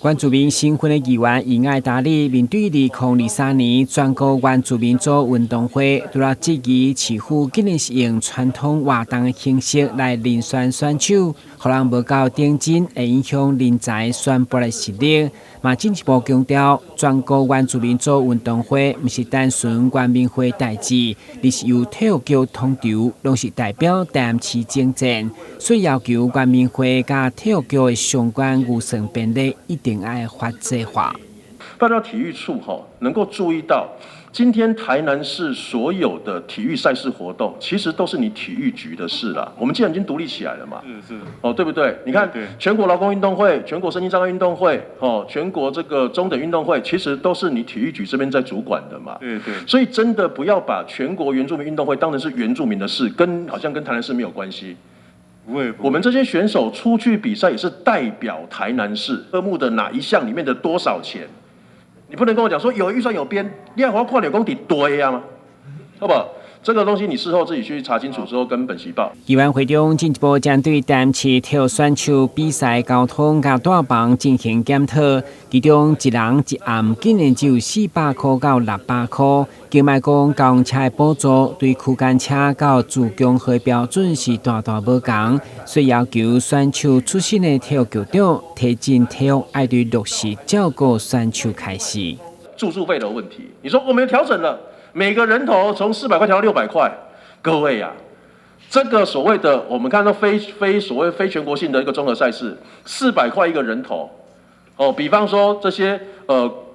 原住民新婚的议员以爱达理面对2023年全国原住民族运动会，除了质疑市府竟然是用传统活动的形式来遴选选手，可能无够顶真，会影响人才选拔的实力。嘛进一步强调，全国原住民族运动会不是单纯原民会代志，而是由体育局统筹，拢是代表台南市征战，所以要求原民会甲体育局的相关预算编列一定要法制化。拜托体育处能够注意到，今天台南市所有的体育赛事活动，其实都是你体育局的事啦。我们既然已经独立起来了嘛，对不对？你看，全国劳工运动会、全国身心障碍运动会、全国这个中等运动会，其实都是你体育局这边在主管的嘛。对。所以真的不要把全国原住民运动会当成是原住民的事，好像跟台南市没有关系。我们这些选手出去比赛也是代表台南市科目的哪一项里面的多少钱。你不能跟我讲说有预算有编，你还要跨两公里堆啊吗？好不好？这个东西你事后自己去查清楚之后跟本席报。议员会中进一步针对台南市体育选手比赛交通甲大房进行检讨，其中一人一暗竟然只有400块到600块，叫卖讲交通车的补助对区间车到自强号标准是大无同，所以要求选手出身的体育局长提振体育爱对落实照顾选手开始。住宿费的问题，你说我们调整了。每个人头从400块调到600块，各位啊，这个所谓的我们看到非全国性的一个综合赛事，400块一个人头，比方说这些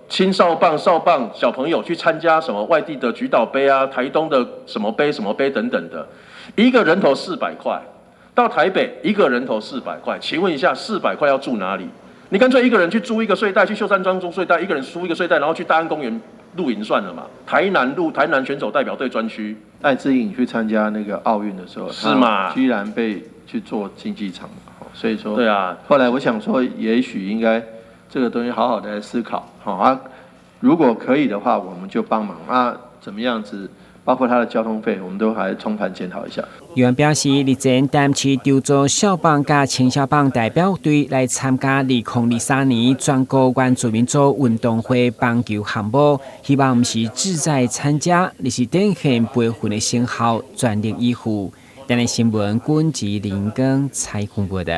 青少棒、少棒小朋友去参加什么外地的菊岛杯啊、台东的什么杯等等的，一个人头400块，到台北一个人头400块，请问一下400块要住哪里？你干脆一个人去租一个睡袋，去秀山庄租睡袋，一个人租一个睡袋，然后去大安公园露营算了嘛。台南选手代表队专区，赖志颖去参加那个奥运的时候，是嘛？居然被去做竞技场，所以说，对啊。后来我想说，也许应该这个东西好好的来思考，如果可以的话，我们就帮忙怎么样子？包括他的交通费，我们都还重盘检讨一下。议员表示，日前台南市筹组少棒加青少棒代表队来参加2023年全国原住民族运动会棒球项目，希望不是志在参加，而是展现培训的成效，全力以赴。台南新闻，军职林根采访报道。